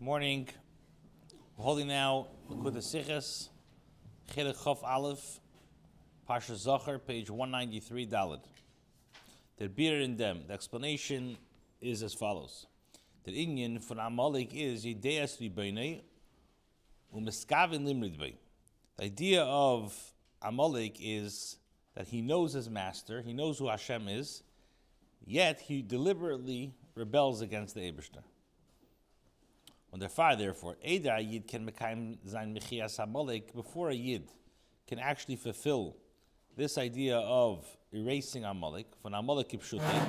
Morning. We're holding now Likkutei Sichos, Chelik Chof Aleph, Parsha Zachor, page 193, Daled. The beer in them. The explanation is as follows: the inyan for Amelek is Yideas Riboinei u'Miskavin Limrid Bei. The idea of Amelek is that he knows his master, he knows who Hashem is, yet he deliberately rebels against the Eibishter. When they're far, therefore, Eda Yid can mekayim zayin mechias Amelek, before a Yid can actually fulfill this idea of erasing Amelek, von Amelek kipshutei,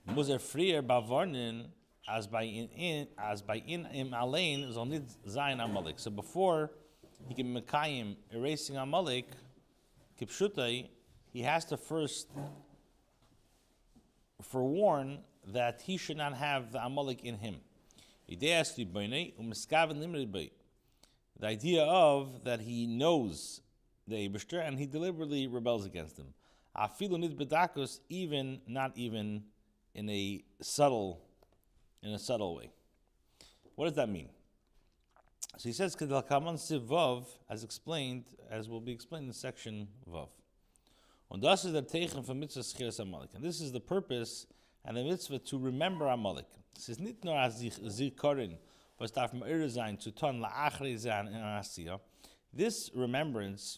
muzer frier bavarnin as by in im alein zonid zayin Amelek. So before he can mekayim erasing Amelek kipshutei, he has to first forewarn that he should not have the Amelek in him. The idea of that he knows the Eibishter and he deliberately rebels against him. Even not even in a subtle way. What does that mean? So he says, as explained, as will be explained in section Vav. And this is the purpose and the mitzvah to remember Amelek. Es ist nicht nur als Zikorin, was darf man irre sein, zu tun la'achrei sein in Asiya. This remembrance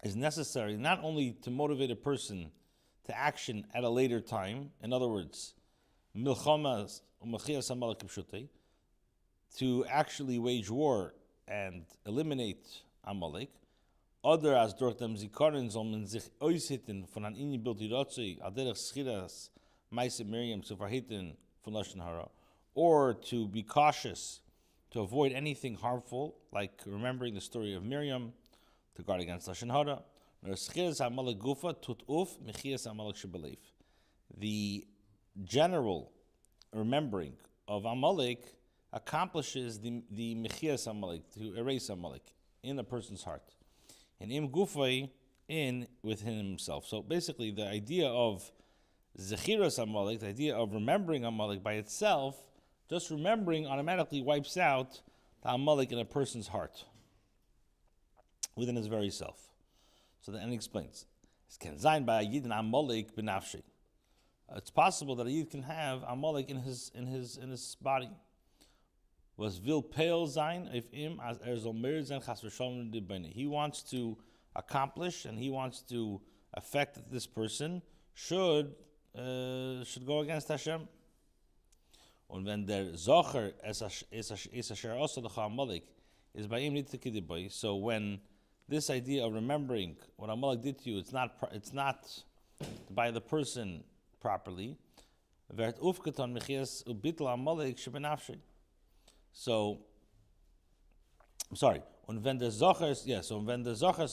is necessary not only to motivate a person to action at a later time, in other words, milchamas u'mechias Amelek kipshutei, to actually wage war and eliminate Amelek. Oder als durch dem Zikorin soll man sich aushitten von an inni bilti rotzei, al derech schiras, Maise Miriam zu verhitten von Lashon Hara, or to be cautious, to avoid anything harmful, like remembering the story of Miriam, to guard against Lashon Hara. The general remembering of Amelek accomplishes the mechias Amelek, to erase Amelek in a person's heart, and im gufay, in within himself. So basically, the idea of Zechiros Amelek, the idea of remembering Amelek by itself, just remembering automatically wipes out the Amelek in a person's heart, within his very self. So then he explains, it's possible that a Yid can have Amelek in his body. Was vil pale zayin if im as erzolmer zayin chas v'shalom dibbein. He wants to accomplish and he wants to affect that this person should go against Hashem. And when der Zachor is asher also the Amelek is by him nit kidiboy. So when this idea of remembering what Amelek did to you, it's not by the person properly. Vert ufketon mechias ubitl Amelek shebenafshe. So I'm sorry. And when the Zachor is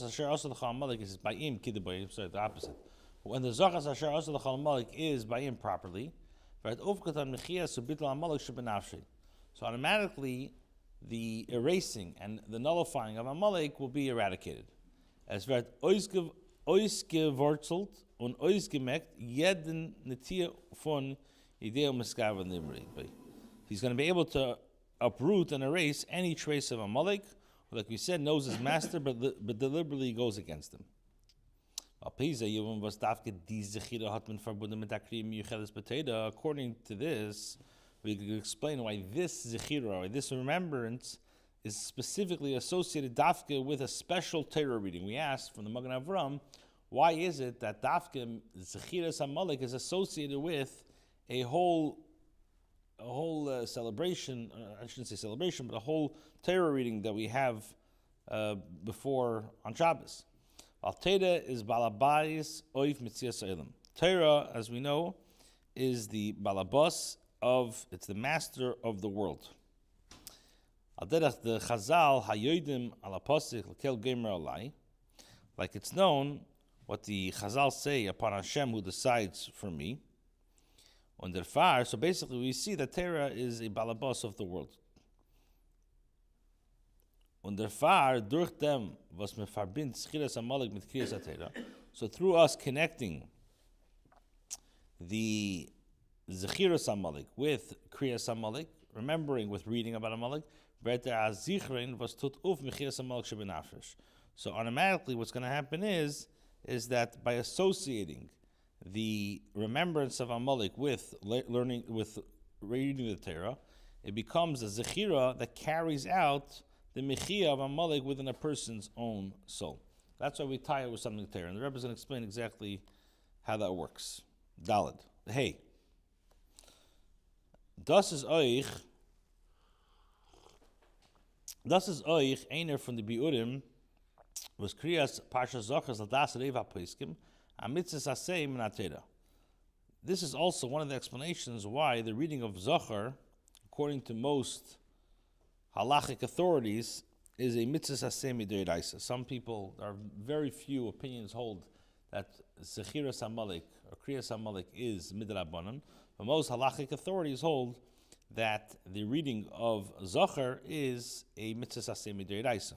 asher also the Amelek is by him kidiboy. Sorry, the opposite. When the Zachor Asher also the Amelek is by him properly, so automatically the erasing and the nullifying of Amelek will be eradicated. As wird ausgewurzelt und ausgemerkt jeden Netia von Idee Miskaven Limri. He's going to be able to uproot and erase any trace of Amelek, like we said, knows his master, but deliberately goes against him. According to this, we can explain why this zechira, this remembrance, is specifically associated dafke with a special Torah reading. We asked from the Magen Avram, why is it that dafke zechiras Amelek is associated with a whole celebration? I shouldn't say celebration, but a whole Torah reading that we have before on Shabbos. Al-Teda is balabais oif mitzias ha'olam. Torah, as we know, is the balabas it's the master of the world. Al-Derech the Chazal hayodim al-apasik l'kel gemer alai. Like it's known what the Chazal say upon Hashem who decides for me. On der far, so basically we see that Torah is a balabas of the world. Und der Fahr durch dem, was mir verbindet, Schiras Amelek mit Kriyas HaTorah. So through us connecting the Zechiros Amelek with Kriyas Amelek, remembering, with reading about Amelek. So automatically what's going to happen is that by associating the remembrance of Amelek with learning, with reading the Torah, it becomes a zechira that carries out the mechia of Amelek within a person's own soul. That's why we tie it with something Torah. And the Rebbe is going to explain exactly how that works. Daled. Hey. Das is euch einer von den Biurim, was Kriyas Parsha Zachor Ladas Reva Peskim, a mitzvah asay min HaTorah. This is also one of the explanations why the reading of Zachor, according to most halachic authorities, is a mitzvah asay midoraisa. Some people, there are very few opinions hold that Zechiras Amelek or Kriyas Amelek is midrabanan, but most halachic authorities hold that the reading of Zachor is a mitzvah asay midoraisa.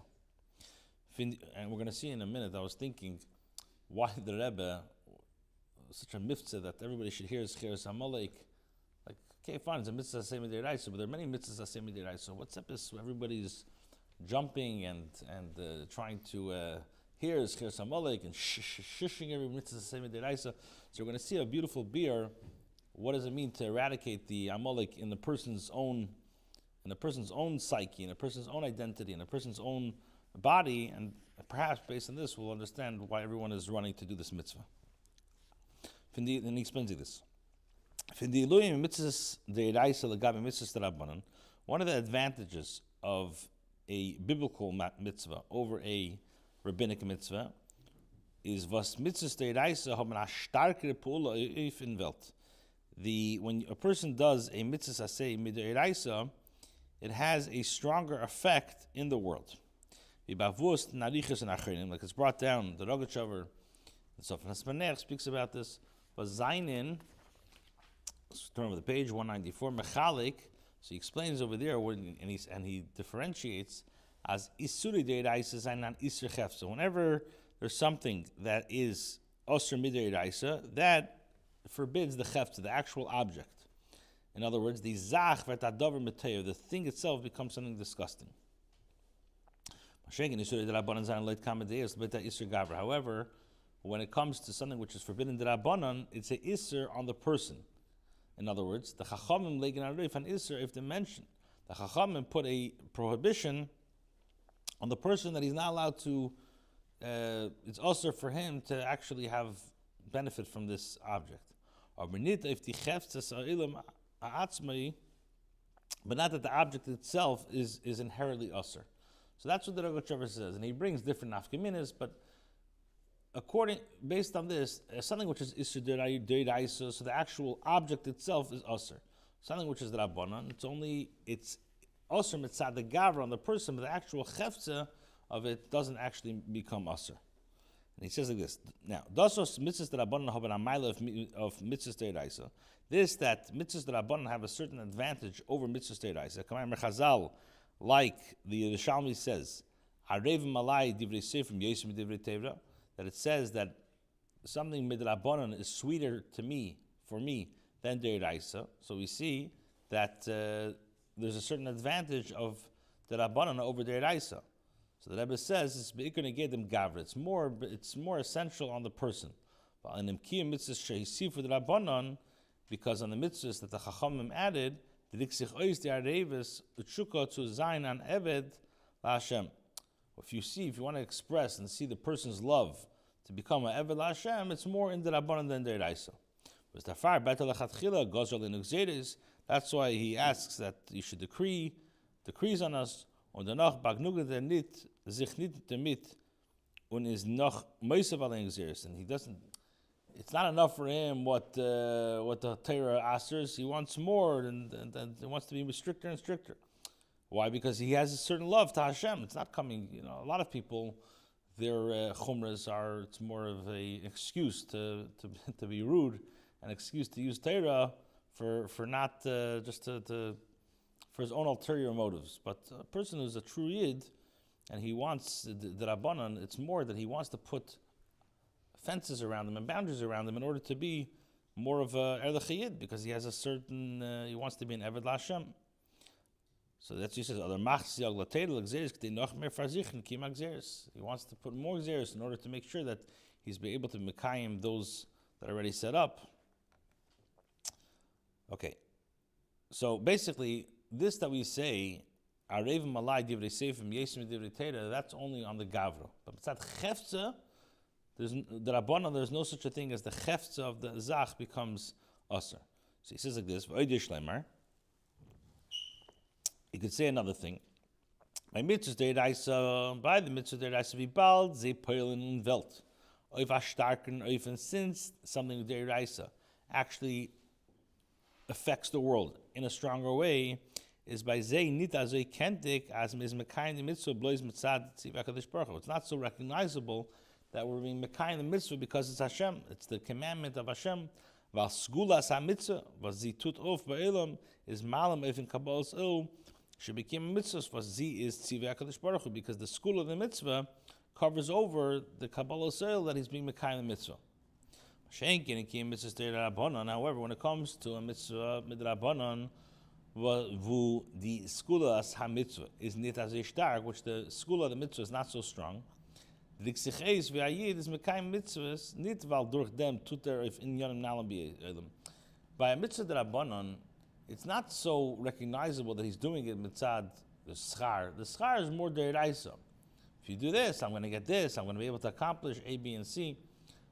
And we're going to see in a minute. I was thinking, why the Rebbe such a mitzvah that everybody should hear Zechiras Amelek? Like, okay, fine, it's a mitzvah asay midoraisa, but there are many mitzvahs asay midoraisa. What's up is everybody's jumping and trying to hear Zechiras Amelek and shushing every mitzvah asay midoraisa. So we're going to see a beautiful beer. What does it mean to eradicate the Amelek in the person's own psyche, in a person's own identity, in a person's own body? And perhaps based on this, we'll understand why everyone is running to do this mitzvah. And he explains this. One of the advantages of a biblical mitzvah over a rabbinic mitzvah is was mitzvahs deraisa haben a starkere Pula in Welt. When a person does a mitzvah asay midiraisa, it has a stronger effect in the world. Like it's brought down, the Rogachover, the Sofan Hasmanech speaks about this. But Zainin, let's turn over the page 194. Mechalik, so he explains over there, and he differentiates as isuri deiraisa zainan isur chefsa. Whenever there's something that is osur mideiraisa, that forbids the chefta, the actual object. In other words, the zach v'tadavar meteo, the thing itself becomes something disgusting. However, when it comes to something which is forbidden d'Rabbanan, it's a isser on the person. In other words, the chachamim legen arif an isser if they mention. The chachamim put a prohibition on the person that he's not allowed to. It's also for him to actually have benefit from this object. But not that the object itself is inherently usr. So that's what the Rogachover says, and he brings different nafkaminas, but based on this, something which is isur d'oraisa, so the actual object itself is usr. Something which is d'Rabbanan, it's usr mitzad the gavra on the person, but the actual chefza of it doesn't actually become usr. And he says like this. Now, dasos mitzvahs d'Rabbanan have an amayla of mitzvahs d'oraisa. This, that mitzvahs d'Rabbanan have a certain advantage over mitzvahs d'oraisa. Kamar Chazal, like the Shalmi says, Arev malai divrei sefer yesem divrei tevra, that it says that something midrabanan is sweeter for me than d'oraisa. So we see that there's a certain advantage of the Rabbanan over d'oraisa. So the Rebbe says it's be'ikar negedem gavra. It's more essential on the person. But in imkiyim mitzvahs shehisif for the Rabbanan, because on the mitzvahs that the Chachamim added, the diksich ois the arevis utshuka to zayin an eved la'Hashem. If you want to express and see the person's love to become an eved la'Hashem, it's more in the Rabbanan than the d'oraisa. That's why he asks that you should decrees on us. Und danach bagnuge der nit sich nit damit und is noch meisav al exeris, and he doesn't. It's not enough for him what the Torah asks. He wants more, and he wants to be stricter and stricter. Why? Because he has a certain love to Hashem. It's not coming. A lot of people, their chumras are. It's more of an excuse to be rude, an excuse to use Torah for not just to for his own ulterior motives. But a person who's a true Yid, and he wants the Rabbanan, it's more that he wants to put fences around them and boundaries around them in order to be more of a Erlich Yid, because he has a certain, he wants to be an Eved Lashem. So that's he says, other machsiag latedel exeris k'tei noch mer farzichen kim exeris. He wants to put more exeris in order to make sure that he's be able to mekayim those that are already set up. Okay, so basically, this that we say, arev malai divrei seifim yesim divrei teira, that's only on the gavro. But it's that chefza. There's the Rabbanan, there's no such a thing as the chefza of the zach becomes usher. So he says like this, you could say another thing. By mitzvahs deraisa wie bald ze peilen in Welt. Oif a starken, oif and since something deraisa actually affects the world in a stronger way, is by ze nit as a kentik as mis mekayin the mitzvah blois mitzad tzivah kadosh baruch hu. It's not so recognizable that we're being mekayin the mitzvah because it's Hashem. It's the commandment of Hashem. Val skulas ha mitzvah was zi tut of ba'elam is malam if in kabbal's should become mitzvahs was zi is tzivah kadosh baruch hu, because the school of the mitzvah covers over the kabbal's that he's being mekayin the mitzvah. However, when it comes to a mitzvah midrabanan, vu the skulas ha mitzvah is nit as stark, which the school of the mitzvah is not so strong. The Sichos v'ayid is mekayim mitzvahs nit val durch dem tuter if in yonim nalam b'elam. By a mitzvah drabanan, it's not so recognizable that he's doing it mitzad the schar. The schar is more deraisa. If you do this, I'm going to get this. I'm going to be able to accomplish A, B, and C.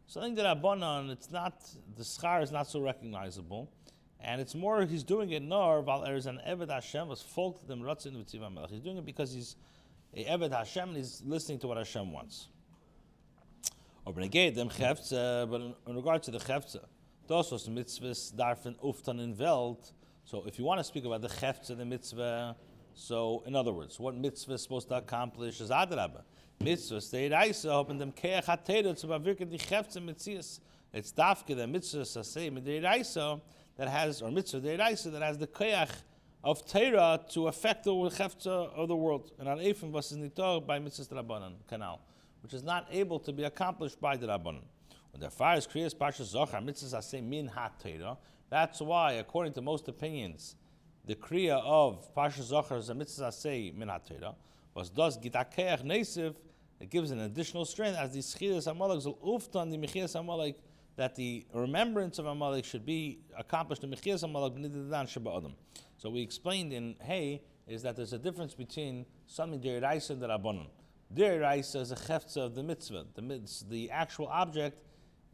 Something drabanan, it's not, the schar is not so recognizable, and it's more he's doing it nor val is an eved Hashem was folked them ratzin v'tziv Amelek. He's doing it because he's a eved Hashem and he's listening to what Hashem wants. But in regard to the chefza, those was mitzvahs darfen uftan in Welt. So if you want to speak about the chefza, the mitzvah, so in other words, what mitzvah is supposed to accomplish is adrabah. Mitzvah stay raisa, hoping them keach hateda to bavirka the chefza mitzias. It's dafke the mitzvah say midei raisa that has, or mitzvah dei raisa that has the keach of Torah to affect the chefza of the world. And al eifim was nitog by mitzvahs drabanan canal, which is not able to be accomplished by the Rabbanan. When the fire is kriyas Parshas Zachor, mitzvahs say min ha-Torah. That's why, according to most opinions, the kriya of Parshas Zachor is a mitzvah say min ha-Torah. Was does gitakeach neisiv, it gives an additional strength as the Sichos Amelek zol uftan the mechias Amelek, that the remembrance of Amelek should be accomplished in mechias Amelek b'nidadan sheba adam. So we explained in Hey is that there's a difference between something deraisa and the Rabbanan. Deraisa is a chefza of the mitzvah. The actual object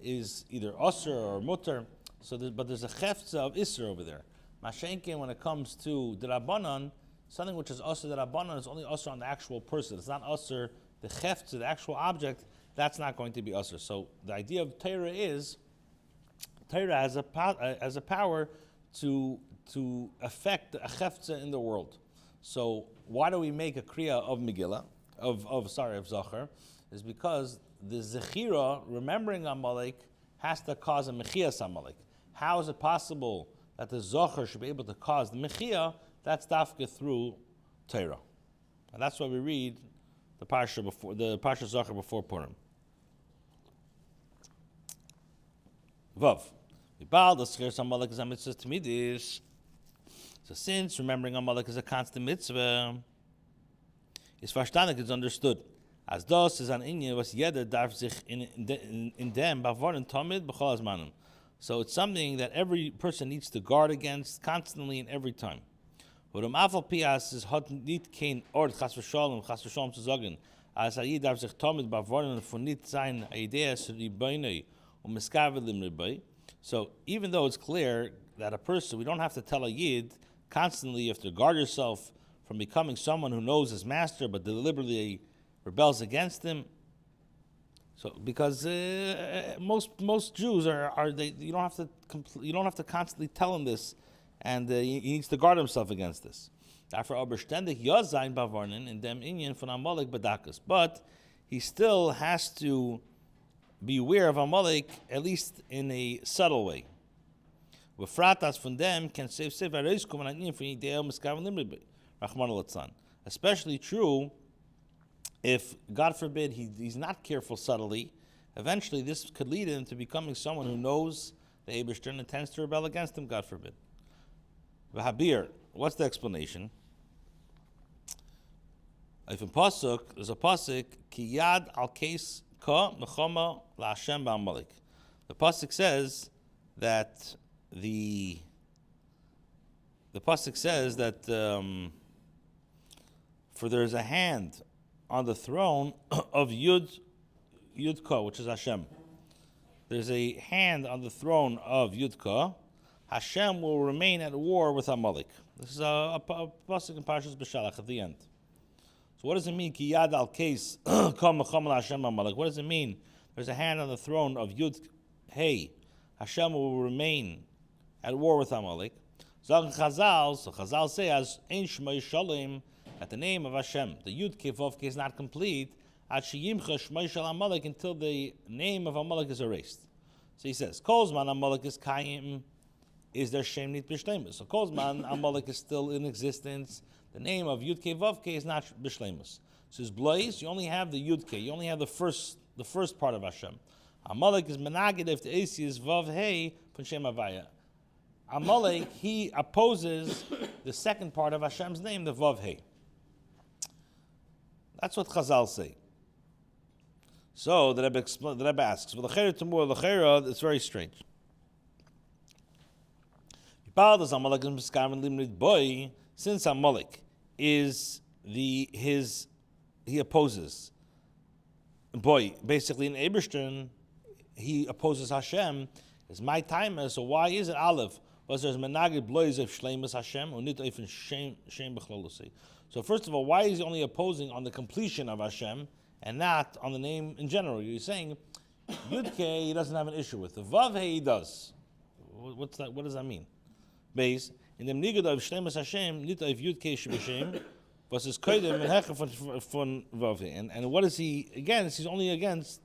is either usher or mutter. So, but there's a chefza of isser over there. Mashenkin, when it comes to the Rabbanan, something which is usher the Rabbanan is only usher on the actual person. It's not usher the chefza, the actual object. That's not going to be usher. So the idea of Torah is Torah has a power to affect a chefza in the world. So why do we make a kriya of Megillah? Of Zachor, is because the Zechira, remembering Amelek, has to cause a Mechias Amelek. How is it possible that the Zachor should be able to cause the Mechia? That's dafka through Torah. And that's why we read the Parsha Zachor before Purim. Vav. V'bal, the Sichos Amelek is a mitzvah t'midis. So since remembering Amelek is a constant mitzvah, is verstandig, is understood. As das is an inyan was jeder darf sich in dem bewahren tamid b'chol hazmanim. So it's something that every person needs to guard against constantly and every time. Warum afal pias is hat nit kein ort chas v'shalom zu sagen, as ayid darf sich tamid bewahren von nit sein ideas ribayne miskavelim ribay. So even though it's clear that a person, we don't have to tell a yid constantly you have to guard yourself from becoming someone who knows his master but deliberately rebels against him. So because most Jews are they you don't have to constantly tell him this, and he needs to guard himself against this. But he still has to be aware of Amelek, at least in a subtle way. Especially true if, God forbid, he's not careful subtly. Eventually, this could lead him to becoming someone who knows the Eibishter and intends to rebel against him, God forbid. V'habir, what's the explanation? If in pasuk, there's a pasuk ki yad al case ka mechama la Hashem ba'amalek. The pasuk says that the pasuk says that for there is a hand on the throne of Yudka, which is Hashem. There's a hand on the throne of Yudka. Hashem will remain at war with Amelek. This is a pasuk in Parshas B'Shalach at the end. So what does it mean? Ki yad al case kam mecham Hashem Amelek. What does it mean? There's a hand on the throne of Yud Hey. Hashem will remain at war with Amelek. So Chazal say as Ein Shmei Shalom, at the name of Hashem, the Yud Kei Vav Kei is not complete until the name of Amelek is erased. So he says, Kolzman Amelek is Kayim, is there Shem Nit B'Shleimus. So Kolzman Amelek is still in existence. The name of Yud Kei Vav Kei is not B'Shleimus. So his Blaze, you only have the Yud Kei, you only have the first part of Hashem. Amelek is Menagid if the AC is Vav Hey Shem Avaya. Amelek, he opposes the second part of Hashem's name, the Vav Hey. That's what Chazal say. So the Rebbe asks, well, it's very strange. Since Amelek is he opposes boy, basically in Eberstein, he opposes Hashem. It's my time, so why is it Aleph? Was there's menagid blois of shleimus Hashem or nit even shame b'chlolusi? So first of all, why is he only opposing on the completion of Hashem and not on the name in general? You're saying Yud Kei he doesn't have an issue with. The Vav Hey he does. What's that? What does that mean? Base in the nigud of shleimus Hashem nit of Yud Kei shebeshem was his koydem and hecher von Vav Hey. And what is he against? He's only against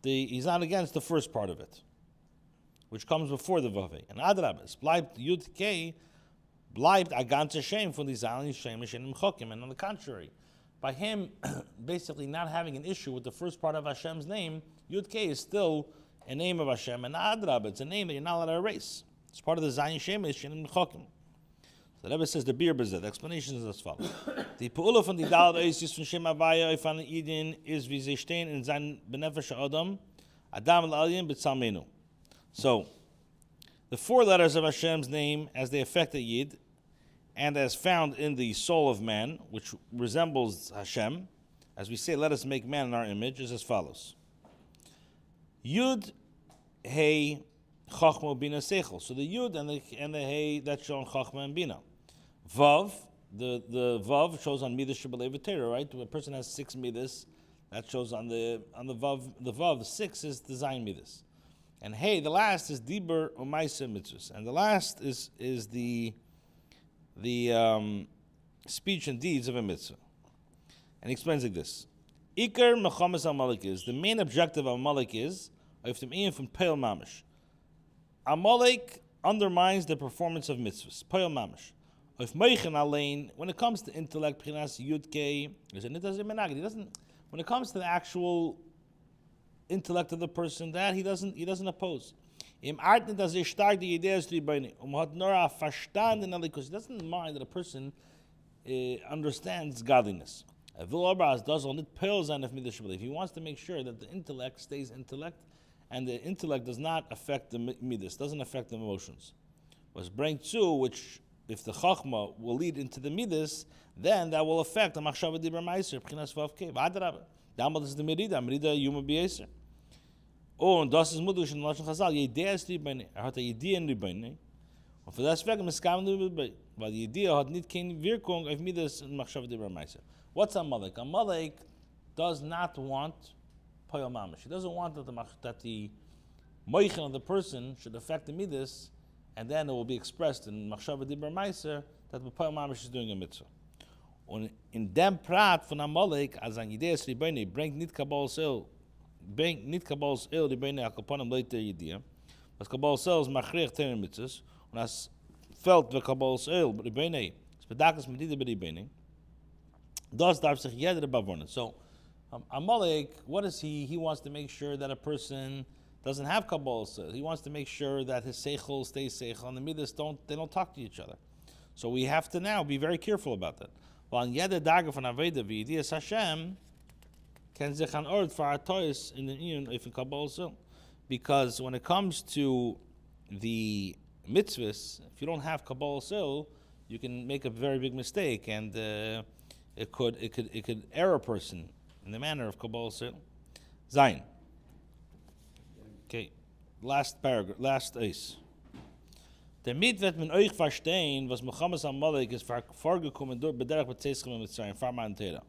he's not against the first part of it, which comes before the Vav Hey. And Adrab, es bleibt Yud Kei, bleibt a ganze Shem von die Zalen Shem Shem Chokim. And on the contrary, by him basically not having an issue with the first part of Hashem's name, Yud Kei is still a name of Hashem. And Adrab, it's a name that you're not allowed to erase. It's part of the Zayin Shem Shem Chokim. So the Rebbe says the beer bezeh. The explanation is as follows: the Pu'ula von die Dalad Oisis von Shem Avaya Oifan Eden is wie sie stehen in sein Benefesh Adam Adam L'Aliyim B'Tzalmenu. So, the four letters of Hashem's name as they affect a Yid, and as found in the soul of man, which resembles Hashem, as we say, let us make man in our image, is as follows. Yud, Hey, Chachma, Bina, Seichel. So the Yud and the Hey, that show on Chachma and Bina. Vav, the Vav shows on Midas Shabbalei V'Torah, right? When a person has 6 Midas, that shows on the Vav. The Vav, the 6 is the Zayin Midas. And hey, the last is Diber Umaisa Mitzvahs. And the last is the speech and deeds of a mitzvah. And he explains like this. Iker Mechamas Amelek is, the main objective of Amelek is, from Peil Mamish. Amelek undermines the performance of mitzvahs. Peil Mamish. If Meichen Alein, when it comes to intellect, Prinas Yud Kei, when it comes to the actual intellect of the person, that he doesn't oppose. He doesn't mind that a person understands godliness. If he wants to make sure that the intellect stays intellect, and the intellect does not affect the midas, doesn't affect the emotions. Was bring to which, if the chachma will lead into the midas, then that will affect the machshava dibra meiser b'chinas vav kei. Damals is the merida yuma b'yeser. Oh, und das ist mudisch in Lashon Chazal. Yedea ist Ribbeine. Hat Yedea in Ribbeine. Und für das Wegen miskam in Ribbeine. Weil Yedea hat nicht keine Wirkung auf Midas in Machshav Dibra Meiser. What's Amelek? Amelek does not want Poyal Mamish. He doesn't want that the Moichen of the person should affect the Midas, and then it will be expressed in Machshav Dibra Meiser that the Poyal Mamish is doing a mitzvah. Und in dem Prat von Amelek, als ein Yedea ist Ribbeine, bringt nicht Kabal Sil, bringt nicht Kabbal's El die Beine Akaponim later Yediyah. Was Kabbal's El is Machrech Teren Mitzvahs, und as felt the Kabbal's El, but die Beine, Spedakas Medida bei die Beine, das darf sich jeder bewohnen. So, Amelek, what is he? He wants to make sure that a person doesn't have Kabbal's El. He wants to make sure that his Seichel stays Seichel, and the Midas don't talk to each other. So we have to now be very careful about that. While in jeder Dage von Aveda wie Yedias Hashem can sich an Ort for Artois in the Union if in Kabbalah so. Because when it comes to the mitzvahs, if you don't have Kabbalah Sil, you can make a very big mistake, and it could err a person in the manner of Kabbalah Sil. Zayin. Okay, last paragraph, last ace. Damit wird man euch verstehen, was Muhammad Amelek ist vorgekommen durch Bederach B'Tzeschem Mitzrayim, Farman Teda.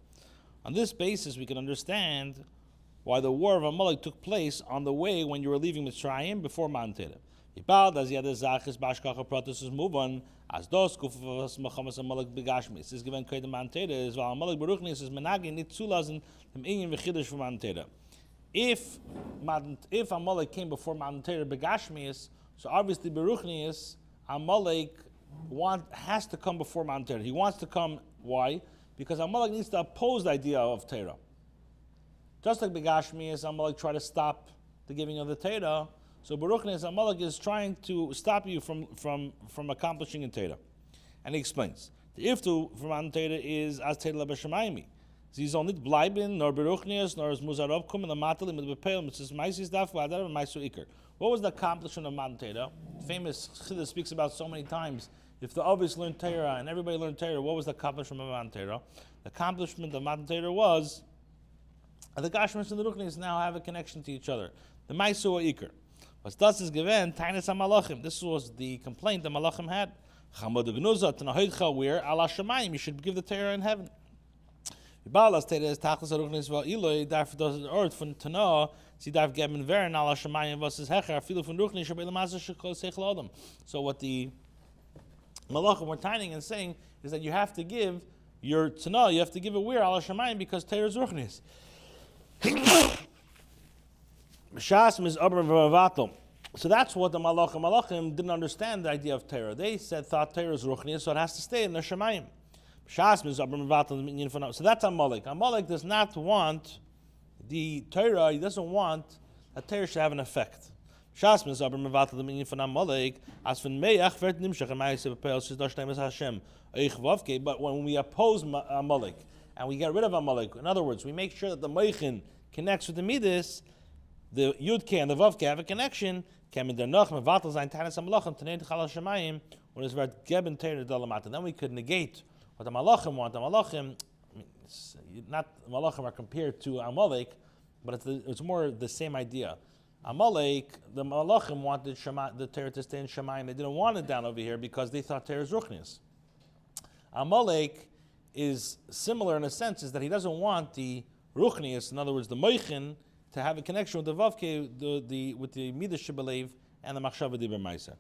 On this basis, we can understand why the war of Amelek took place on the way when you were leaving Mitzrayim before Mount Teda. Ibal as jede Sache ist Bashkacha Protus is move on as dos kuf was Muhammad Amelek begashmi. Es ist given Kedem Mount Teda is weil Amelek beruchnis is menagi nicht zulassen dem Ingen V'Chidush from Mount Teda. If Amelek came before Mount Teda begashmi, so obviously beruchnis Amelek has to come before Mount Teda. He wants to come. Why? Because Amelek needs to oppose the idea of Torah. Just like Begashmi is Amelek try to stop the giving of the Torah, so Baruchni is Amelek is trying to stop you from accomplishing in Torah. And he explains. The iftu from Mount Torah is as Torah lebeshamayimi. Sie soll nicht bleiben, nor Baruchnius, nor as Muzarov kommen, the Matalim, the Bepel, it says, Maisis daf, Vadav, Maisu Iker. What was the accomplishment of Mount Torah? Famous Chiddush speaks about so many times. If the Ovis learned Torah and everybody learned Torah, what was the accomplishment of Mount Torah? The accomplishment of Mount Torah was the Gashmis and the Ruchnis now have a connection to each other. The Maisu or Iker. Was das is given, Tainis HaMalachim. This was the complaint the Malachim had. Chamad Gnuza, Tanahoidcha, where Allah Shemayim, you should give the Torah in heaven. Balas Torah is Tachlis HaRuchnis Val Eloi, darf das Ort von Tanah, sie darf geben Veren, Allah Shemayim, was is Hecher, viele von Ruchnis, Shabbat Lamazah Shekol Seichel Adam. So what the Malachim were tiny and saying is that you have to give your Tanah, you have to give a weir Allah Shemayim because Torah is Ruchnis. So that's what the Malachim didn't understand the idea of Torah. They thought Torah is Ruchnis, so it has to stay in the Shemayim. So that's Amelek. Amelek does not want the Torah, he doesn't want that Torah should have an effect. But when we oppose Amelek and we get rid of Amelek, in other words, we make sure that the Meichin connects with the Midas, the Yudke and the Vavke have a connection, then we could negate what the Malachim want. The Malachim, not Malachim are compared to Amelek, but it's more the same idea. Amelek, the Malachim wanted the Torah to stay in Shemayim. They didn't want it down over here because they thought Torah is Ruchnis. Amelek is similar in a sense, is that he doesn't want the Ruchnis, in other words, the Meichin, to have a connection with the Vavke, with the Midas Shebelev and the Machshava Diber Meiser.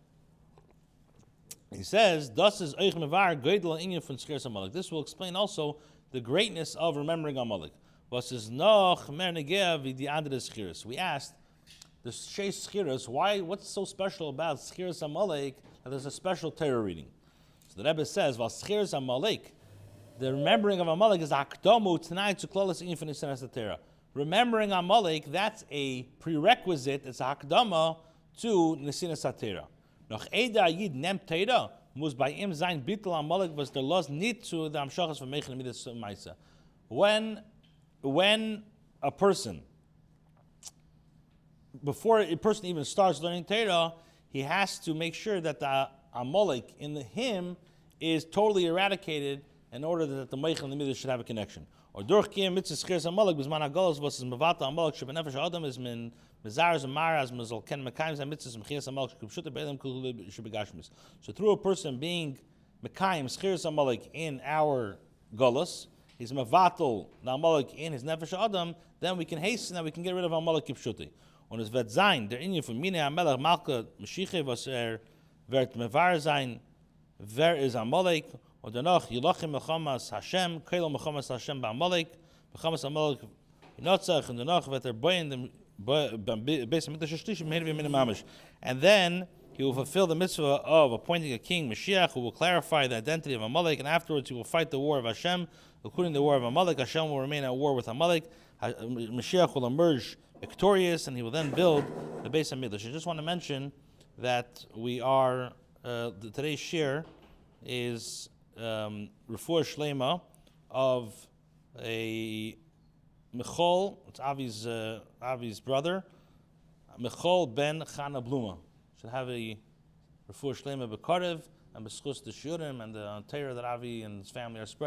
He says, "Das is Eich Mevar Geidel Inyan von Schiras Amelek." This will explain also the greatness of remembering Amelek. Was is noch mer negev di andere Schiras? We asked the Sheis Schiras, why? What's so special about Schiras Amelek that there's a special Torah reading? So the Rebbe says, "Well, Schiras Amelek, the remembering of Amelek is akdomu tonight to klolas inyan von Schiras Torah." Remembering Amelek, that's a prerequisite. It's a hakdama to Nesinas HaTorah. Noch Eda Yid nem Torah muss bei ihm sein Bittel Amelek was der Los nicht zu the Amshachas von Meichen Midas Meisa. When a person, before a person even starts learning Torah, he has to make sure that the Amelek in him is totally eradicated in order that the Meichen and the Midas should have a connection. Or durch Kiyam Mitzvah Schiras Amelek bis man Agolos was is Mevata Amelek Shebenefesh Adam is min Mezaras and Maras Mezol Ken Mekayim Zay Mitzvah Schiras Amelek Shekubshut Be'elim Kul Shebegashmis. So through a person being Mekayim Schiras Amelek in our Golos, he's Mevatel the Amelek in his Nefesh Adam, then we can hasten and we can get rid of Amelek Kipshuti. Und es wird sein, der Inyan von Mine Amelech Malka Mashiach was wird Mevar sein, wer is Amelek, und danach Yilachim Mechamas Hashem, Keilo Mechamas Hashem Ba'amelek, Mechamas Amelek Yinotzach, and danach wird boyen dem Beis HaMikdash Shlishim Meir V'Min Mamish. And then he will fulfill the mitzvah of appointing a king, Mashiach, who will clarify the identity of Amelek, and afterwards he will fight the war of Hashem. Including the war of Amelek, Hashem will remain at war with Amelek. Mashiach will emerge victorious, and he will then build the Beis HaMikdash. I just want to mention that we are, today's shir is Refuah Shlema of a Michol, it's Avi's brother, Michol ben Chana Bluma. Should have a refuah shlema b'karev and b'schus the shurim and the Torah that Avi and his family are spreading.